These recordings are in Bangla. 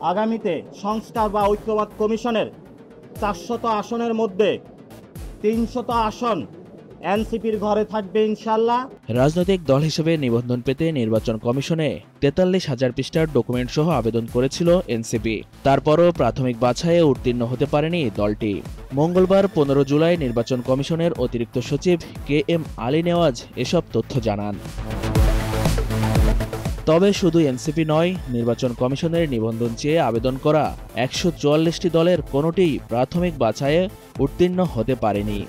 আগামীতে সংস্কার বা ঐক্যমত কমিশনের 400 আসনের মধ্যে 300 আসন এনসিপির ঘরে থাকবে ইনশাল্লাহ। রাজনৈতিক দল হিসেবে নিবন্ধন পেতে নির্বাচন কমিশনে 43,000 পৃষ্ঠার ডকুমেন্ট সহ আবেদন করেছিল এনসিপি। তারপরও প্রাথমিক বাছাইয়ে উত্তীর্ণ হতে পারেনি দলটি। মঙ্গলবার 15 জুলাই নির্বাচন কমিশনের অতিরিক্ত সচিব KM আলী নেওয়াজ এসব তথ্য জানান। তবে শুধু এনসিপি নয়, নির্বাচন কমিশনের নিবন্ধন চেয়ে আবেদন করা 144টি দলের কোনোটিই প্রাথমিক বাছাইয়ে উত্তীর্ণ হতে পারেনি।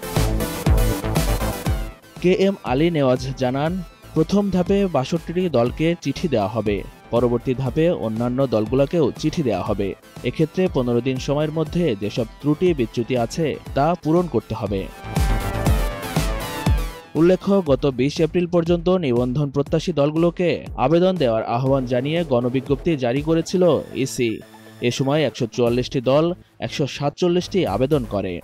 KM আলী নেওয়াজ জানান, প্রথম ধাপে 62টি দলকে চিঠি দেওয়া হবে। পরবর্তী ধাপে অন্যান্য দলগুলোকেও চিঠি দেওয়া হবে। এক্ষেত্রে 15 দিন সময়ের মধ্যে যেসব ত্রুটি বিচ্যুতি আছে তা পূরণ করতে হবে। উল্লেখ্য, গত 20 এপ্রিল পর্যন্ত নিবন্ধন প্রত্যাশী দলগুলোকে আবেদন দেওয়ার আহ্বান জানিয়ে গণবিজ্ঞপ্তি জারি করেছিল ইসি। এ সময় 144টি দল 147টি আবেদন করে।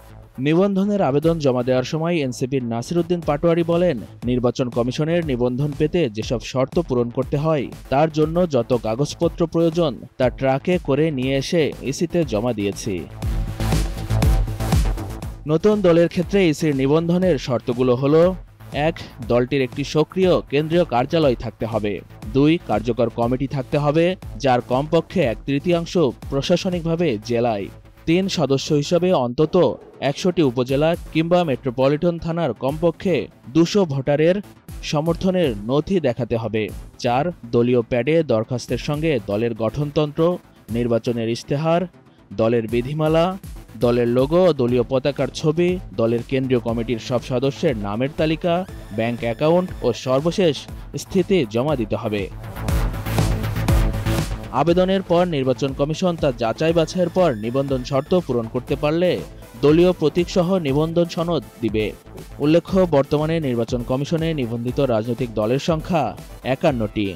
নিবন্ধনের আবেদন জমা দেওয়ার সময় এনসিপির নাসির উদ্দিন পাটোয়ারি বলেন, নির্বাচন কমিশনের নিবন্ধন পেতে যেসব শর্ত পূরণ করতে হয় তার জন্য যত কাগজপত্র প্রয়োজন তা ট্রাকে করে নিয়ে এসে ইসিতে জমা দিয়েছি। নতুন দলের ক্ষেত্রে ইসির নিবন্ধনের শর্তগুলো হলো: 1. দলটির একটি সক্রিয় কেন্দ্রীয় কার্যালয় থাকতে হবে। 2. কার্যকর কমিটি থাকতে হবে যার কমপক্ষে 1/3 প্রশাসনিকভাবে জেলায়। 3. সদস্য হিসেবে অন্তত 100টি উপজেলা কিংবা মেট্রোপলিটন থানার কমপক্ষে 200 ভোটারের সমর্থনের নথি দেখাতে হবে। 4. দলীয় প্যাডে দরখাস্তের সঙ্গে দলের গঠনতন্ত্র, নির্বাচনের ইশতেহার, দলের বিধিমালা, দলের লোগো ও দলীয় পতাকার ছবি, দলের কেন্দ্রীয় কমিটির সব সদস্যের নামের তালিকা, ব্যাংক অ্যাকাউন্ট ও সর্বশেষ স্থিতি জমা দিতে হবে। আবেদনের পর নির্বাচন কমিশন তা যাচাই বাছাইয়ের পর নিবন্ধন শর্ত পূরণ করতে পারলে দলীয় প্রতীকসহ নিবন্ধন সনদ দিবে। উল্লেখ্য, বর্তমানে নির্বাচন কমিশনে নিবন্ধিত রাজনৈতিক দলের সংখ্যা 51টি।